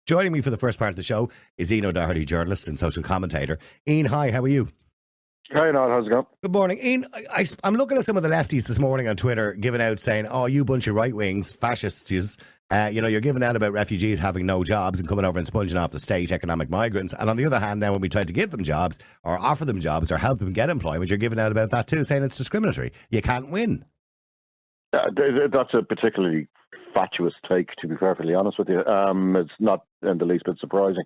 Joining me for the first part of the show is Ian O'Doherty, journalist and social commentator. Ian, hi, how are you? Hi, Niall, how's it going? Good morning. Ian, I'm looking at some of the lefties this morning on Twitter giving out saying, oh, you bunch of right-wings, fascists, you're giving out about refugees having no jobs and coming over and sponging off the state, economic migrants. And on the other hand, now when we try to give them jobs or offer them jobs or help them get employment, you're giving out about that too, saying it's discriminatory. You can't win. That's a particularly fatuous take, to be perfectly honest with you. It's not in the least bit surprising.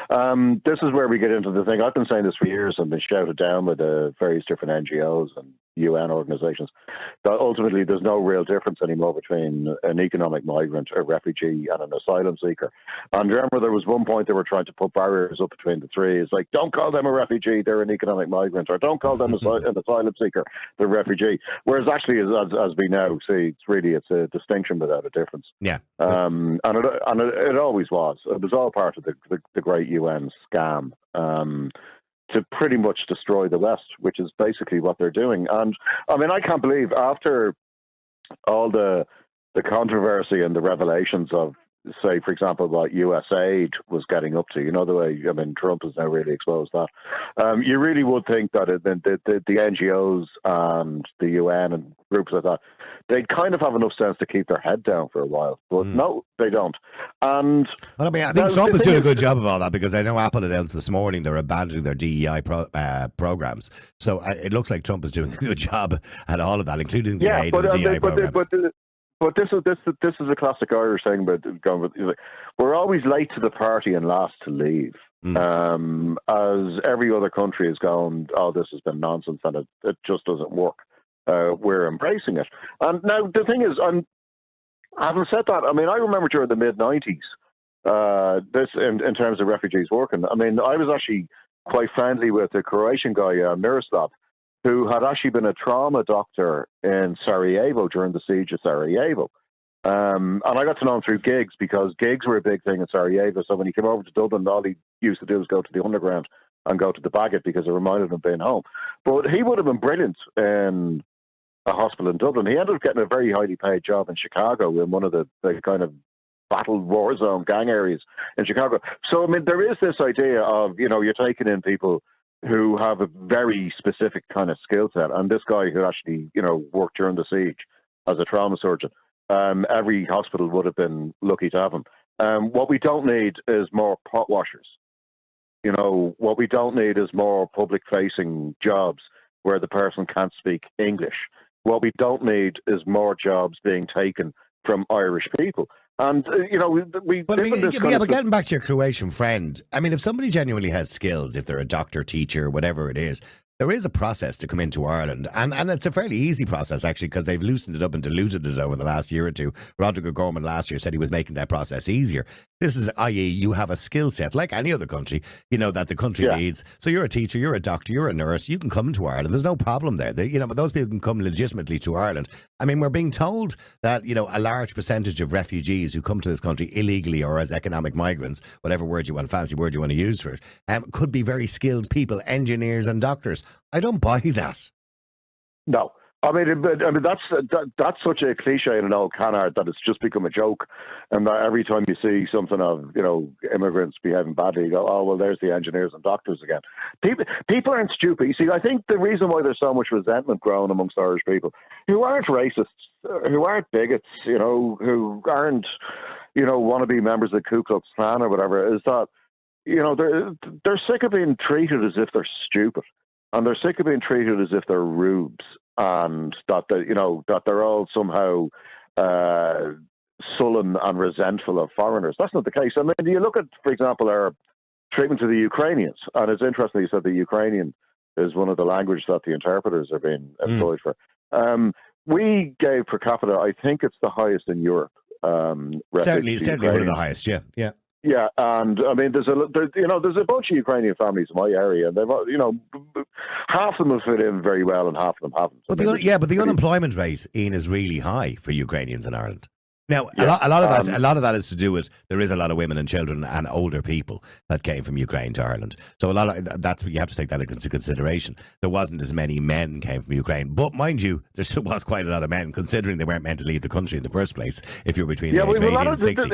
This is where we get into the thing. I've been saying this for years and been shouted down with various different NGOs and UN organisations that ultimately there's no real difference anymore between an economic migrant, a refugee and an asylum seeker. And remember, there was one point they were trying to put barriers up between the three. It's like, don't call them a refugee, they're an economic migrant, or don't call them an asylum seeker, they're a refugee. Whereas actually, as we now see, it's a distinction without a difference. Yeah. And it always was. It was all part of the great UN scam to pretty much destroy the West, which is basically what they're doing. And I mean, I can't believe after all the controversy and the revelations of, say, for example, what USAID was getting up to, the way, Trump has now really exposed that. You really would think that the NGOs and the UN and groups like that, they'd kind of have enough sense to keep their head down for a while. But no, they don't. And well, I think Trump is doing a good job of all that, because I know Apple announced this morning they're abandoning their DEI programs. So it looks like Trump is doing a good job at all of that, including the aid of the DEI programs. But this is a classic Irish thing. But we're always late to the party and last to leave. As every other country has gone, oh, this has been nonsense and it just doesn't work. We're embracing it. And now the thing is, having said that, I remember during the mid-90s, this in terms of refugees working. I was actually quite friendly with a Croatian guy, Miroslav, who had actually been a trauma doctor in Sarajevo during the siege of Sarajevo. And I got to know him through gigs, because gigs were a big thing in Sarajevo. So when he came over to Dublin, all he used to do was go to the underground and go to the Bagot, because it reminded him of being home. But he would have been brilliant in a hospital in Dublin. He ended up getting a very highly paid job in Chicago, in one of the kind of battle war zone gang areas in Chicago. So, there is this idea of, you're taking in people who have a very specific kind of skill set. And this guy who actually, worked during the siege as a trauma surgeon, every hospital would have been lucky to have him. What we don't need is more pot washers. What we don't need is more public-facing jobs where the person can't speak English. What we don't need is more jobs being taken from Irish people. And, but getting back to your Croatian friend, if somebody genuinely has skills, if they're a doctor, teacher, whatever it is, there is a process to come into Ireland, and it's a fairly easy process, actually, because they've loosened it up and diluted it over the last year or two. Roderick O'Gorman last year said he was making that process easier. This is, i.e., you have a skill set, like any other country, that the country needs. So you're a teacher, you're a doctor, you're a nurse, you can come to Ireland. There's no problem there. But those people can come legitimately to Ireland. We're being told that, a large percentage of refugees who come to this country illegally or as economic migrants, whatever fancy word you want to use for it, could be very skilled people, engineers and doctors. I don't buy that. No. That's such a cliche and an old canard that it's just become a joke. And that every time you see something of, immigrants behaving badly, you go, oh, well, there's the engineers and doctors again. People aren't stupid. You see, I think the reason why there's so much resentment growing amongst Irish people who aren't racists, who aren't bigots, who aren't, wannabe members of the Ku Klux Klan or whatever, is that, they're sick of being treated as if they're stupid. And they're sick of being treated as if they're rubes, and that they're all somehow sullen and resentful of foreigners. That's not the case. You look at, for example, our treatment to the Ukrainians, and it's interesting you said the Ukrainian is one of the languages that the interpreters are being employed for. We gave per capita, I think it's the highest in Europe. Certainly one of the highest. Yeah. Yeah, and there's a bunch of Ukrainian families in my area, and they've, half of them have fit in very well, and half of them haven't. But the unemployment rate, Ian, is really high for Ukrainians in Ireland. Now, Yeah. a lot of that is to do with there is a lot of women and children and older people that came from Ukraine to Ireland. So a lot of that's you have to take that into consideration. There wasn't as many men came from Ukraine, but mind you, there still was quite a lot of men, considering they weren't meant to leave the country in the first place. If you're between the age of 18 and 60.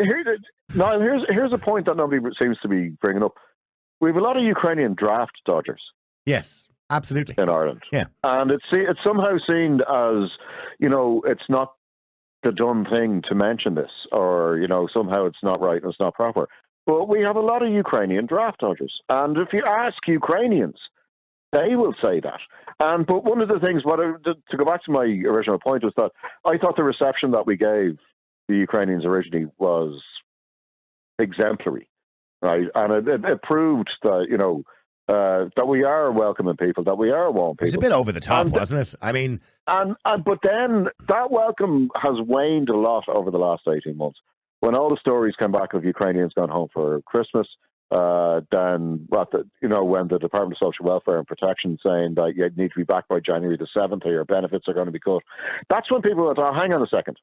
Here's a point that nobody seems to be bringing up. We have a lot of Ukrainian draft dodgers. Yes, absolutely. In Ireland. Yeah. And it's somehow seen as, it's not the done thing to mention this, or, somehow it's not right and it's not proper. But we have a lot of Ukrainian draft dodgers. And if you ask Ukrainians, they will say that. But one of the things, to go back to my original point, was that I thought the reception that we gave the Ukrainians originally was exemplary, right? And it proved that, that we are welcoming people, that we are warm people. It's a bit over the top, wasn't it? I mean, but then that welcome has waned a lot over the last 18 months. When all the stories came back of Ukrainians going home for Christmas, then when the Department of Social Welfare and Protection saying that you need to be back by January the 7th, or your benefits are going to be cut. That's when people went, "Oh, hang on a second."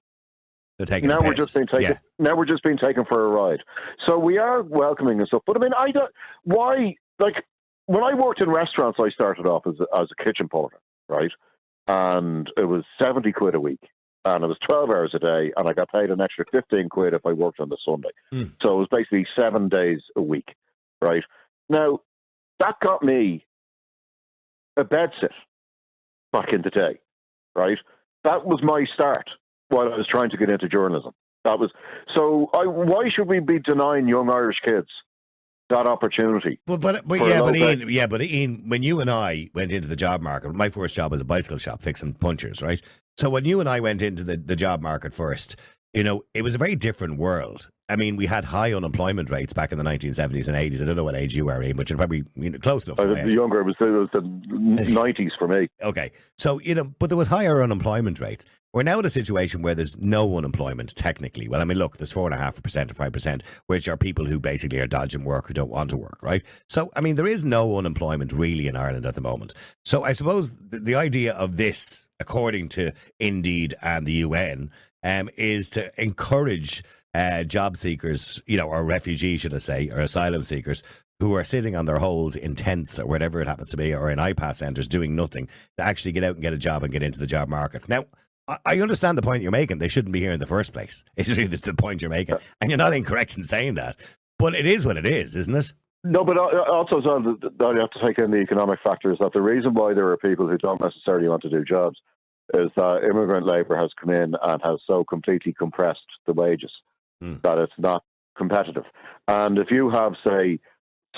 They're taking now we're just being taken. Yeah. Now we're just being taken for a ride. So we are welcoming and stuff. But I mean, I don't. Why? Like, when I worked in restaurants, I started off as a kitchen porter, right? And it was 70 quid a week. And it was 12 hours a day. And I got paid an extra 15 quid if I worked on the Sunday. So it was basically 7 days a week, right? Now, that got me a bedsit back in the day, right? That was my start while I was trying to get into journalism. Why should we be denying young Irish kids that opportunity? But Ian, when you and I went into the job market, my first job was a bicycle shop fixing punchers, right? So when you and I went into the job market first, it was a very different world. I mean, we had high unemployment rates back in the 1970s and 80s. I don't know what age you were, Ian, but you're probably close enough. Younger, it was the 90s for me. Okay. So, but there was higher unemployment rates. We're now in a situation where there's no unemployment, technically. Well, I mean, look, there's 4.5% or 5%, which are people who basically are dodging work, who don't want to work, right? So, I mean, there is no unemployment really in Ireland at the moment. So I suppose the idea of this, according to Indeed and the UN, is to encourage job seekers, or refugees, should I say, or asylum seekers who are sitting on their holes in tents or whatever it happens to be, or in IPAS centres doing nothing, to actually get out and get a job and get into the job market. Now, I understand the point you're making. They shouldn't be here in the first place. It's really the point you're making. And you're not incorrect in saying that. But it is what it is, isn't it? No, but also you have to take in the economic factors that the reason why there are people who don't necessarily want to do jobs is that immigrant labour has come in and has so completely compressed the wages that it's not competitive. And if you have, say,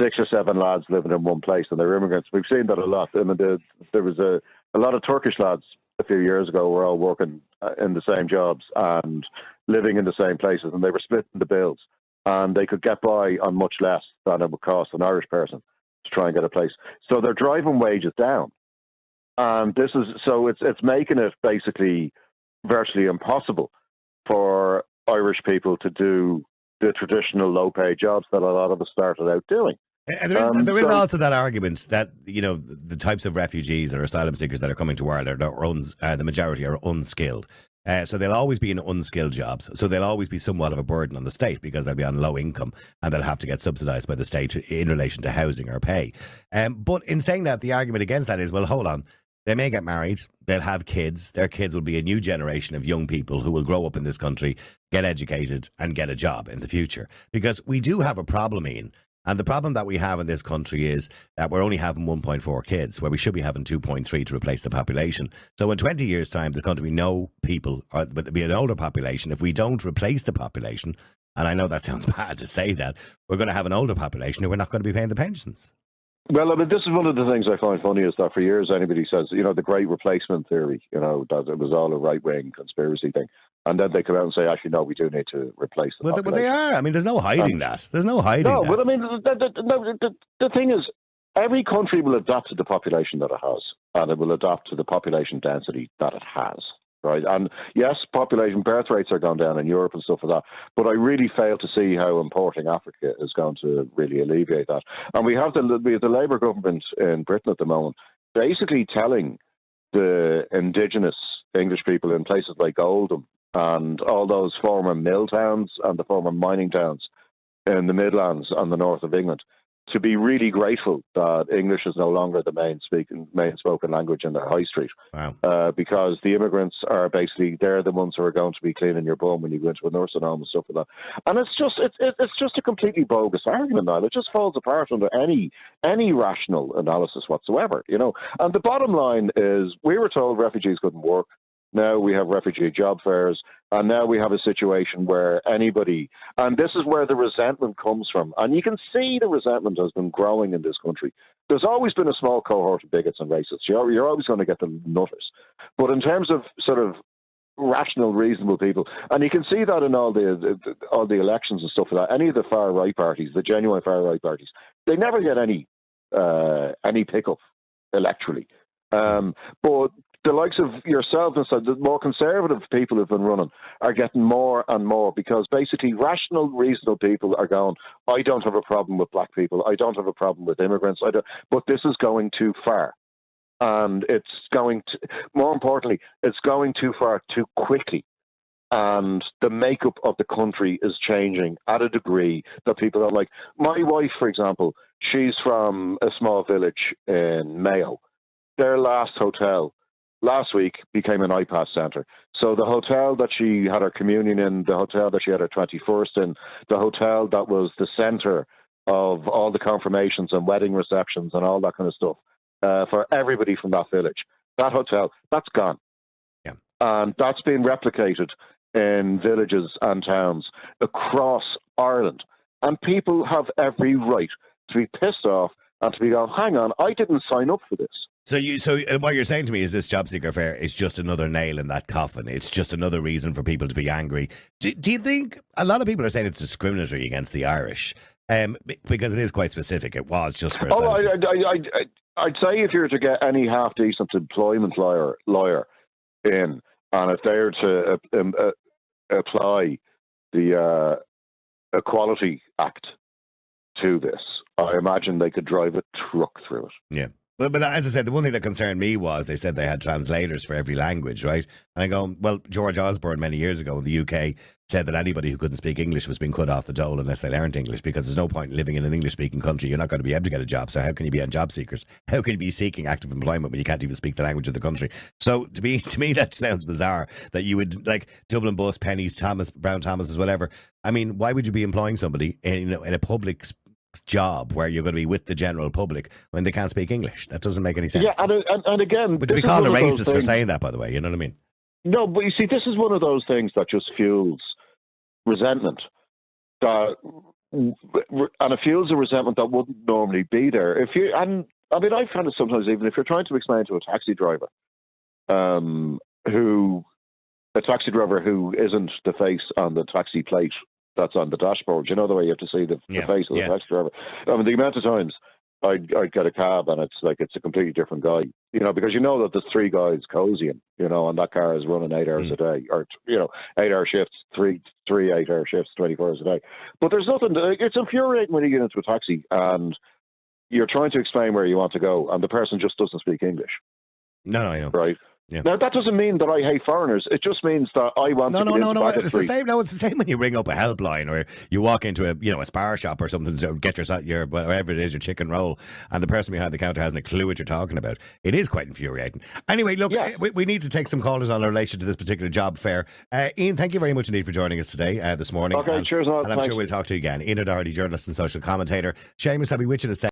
6 or 7 lads living in one place and they're immigrants, we've seen that a lot. I mean, there was a lot of Turkish lads a few years ago were all working in the same jobs and living in the same places, and they were splitting the bills, and they could get by on much less than it would cost an Irish person to try and get a place. So they're driving wages down, and it's making it basically virtually impossible for Irish people to do the traditional low-paid jobs that a lot of us started out doing. And there is also that argument that, the types of refugees or asylum seekers that are coming to Ireland, the majority are unskilled. So they'll always be in unskilled jobs. So they'll always be somewhat of a burden on the state because they'll be on low income and they'll have to get subsidised by the state in relation to housing or pay. But in saying that, the argument against that is, well, hold on. They may get married, they'll have kids, their kids will be a new generation of young people who will grow up in this country, get educated and get a job in the future. Because we do have a problem, Ian. And the problem that we have in this country is that we're only having 1.4 kids, where we should be having 2.3 to replace the population. So in 20 years' time, there's going to be no people, or there'll be an older population. If we don't replace the population, and I know that sounds bad to say that, we're going to have an older population and we're not going to be paying the pensions. Well, I mean, this is one of the things I find funny is that for years anybody says, the great replacement theory, that it was all a right-wing conspiracy thing. And then they come out and say, actually, no, we do need to replace the population. But they are. I mean, there's no hiding that. There's no hiding that. No, but I mean, the thing is, every country will adapt to the population that it has, and it will adapt to the population density that it has, right? And yes, population birth rates are gone down in Europe and stuff like that, but I really fail to see how importing Africa is going to really alleviate that. And we have the Labour government in Britain at the moment basically telling the indigenous English people in places like Oldham and all those former mill towns and the former mining towns in the Midlands and the north of England to be really grateful that English is no longer the main spoken language in their high street. Wow. Because the immigrants are basically, they're the ones who are going to be cleaning your bum when you go into a nursing home and stuff like that. And it's just a completely bogus argument now. It just falls apart under any rational analysis whatsoever, you know. And the bottom line is, we were told refugees couldn't work. Now we have refugee job fairs, and now we have a situation where anybody, and this is where the resentment comes from, and you can see the resentment has been growing in this country. There's always been a small cohort of bigots and racists. You're always going to get the nutters. But in terms of sort of rational, reasonable people, and you can see that in all the elections and stuff like that, any of the far-right parties, the genuine far-right parties, they never get any pickup electorally. But the likes of yourself and so the more conservative people who've been running are getting more and more, because basically rational, reasonable people are going, I don't have a problem with black people, I don't have a problem with immigrants, but this is going too far. And it's going to, more importantly, it's going too far too quickly. And the makeup of the country is changing at a degree that people don't like. My wife, for example, she's from a small village in Mayo. Their last hotel last week became an iPass centre. So the hotel that she had her communion in, the hotel that she had her 21st in, the hotel that was the centre of all the confirmations and wedding receptions and all that kind of stuff for everybody from that village, that hotel, that's gone. Yeah. And that's been replicated in villages and towns across Ireland. And people have every right to be pissed off and to be going, hang on, I didn't sign up for this. So what you're saying to me is this job seeker fair is just another nail in that coffin. It's just another reason for people to be angry. Do you think a lot of people are saying it's discriminatory against the Irish? Because it is quite specific. It was just for. I'd say if you're to get any half decent employment lawyer in, and if they're to apply the Equality Act to this, I imagine they could drive a truck through it. Yeah. But as I said, the one thing that concerned me was they said they had translators for every language, right? And I go, well, George Osborne many years ago in the UK said that anybody who couldn't speak English was being cut off the dole unless they learned English, because there's no point in living in an English-speaking country. You're not going to be able to get a job. So how can you be on job seekers? How can you be seeking active employment when you can't even speak the language of the country? So to me, that sounds bizarre that you would, like Dublin Bus, Pennies, Brown Thomas's, whatever. I mean, why would you be employing somebody in a public job where you're going to be with the general public when they can't speak English? That doesn't make any sense. Yeah, and again, but to be called a racist for saying that, by the way, you know what I mean? No, but you see, this is one of those things that just fuels resentment. And it fuels a resentment that wouldn't normally be there. I've found it sometimes, even if you're trying to explain to a taxi driver, who isn't the face on the taxi plate that's on the dashboard. You know the way you have to see the face of the taxi driver. I mean, the amount of times I'd get a cab and it's a completely different guy. You know, because you know that there's three guys cozying, you know, and that car is running 8 hours a day, or 8-hour shifts, three 8-hour shifts, 24 hours a day. But there's nothing. It's infuriating when you get into a taxi and you're trying to explain where you want to go, and the person just doesn't speak English. No, I know. Right. Yeah. Now, that doesn't mean that I hate foreigners. It just means that I want to. No. It's the same. No, it's the same when you ring up a helpline or you walk into a spar shop or something to get your whatever it is, your chicken roll, and the person behind the counter hasn't a clue what you're talking about. It is quite infuriating. Anyway, look, we need to take some callers on in relation to this particular job fair. Ian, thank you very much indeed for joining us today, this morning. Okay, cheers, and I'm sure we'll talk to you again. Ian O'Doherty, journalist and social commentator. Seamus, I'll be with you in a second.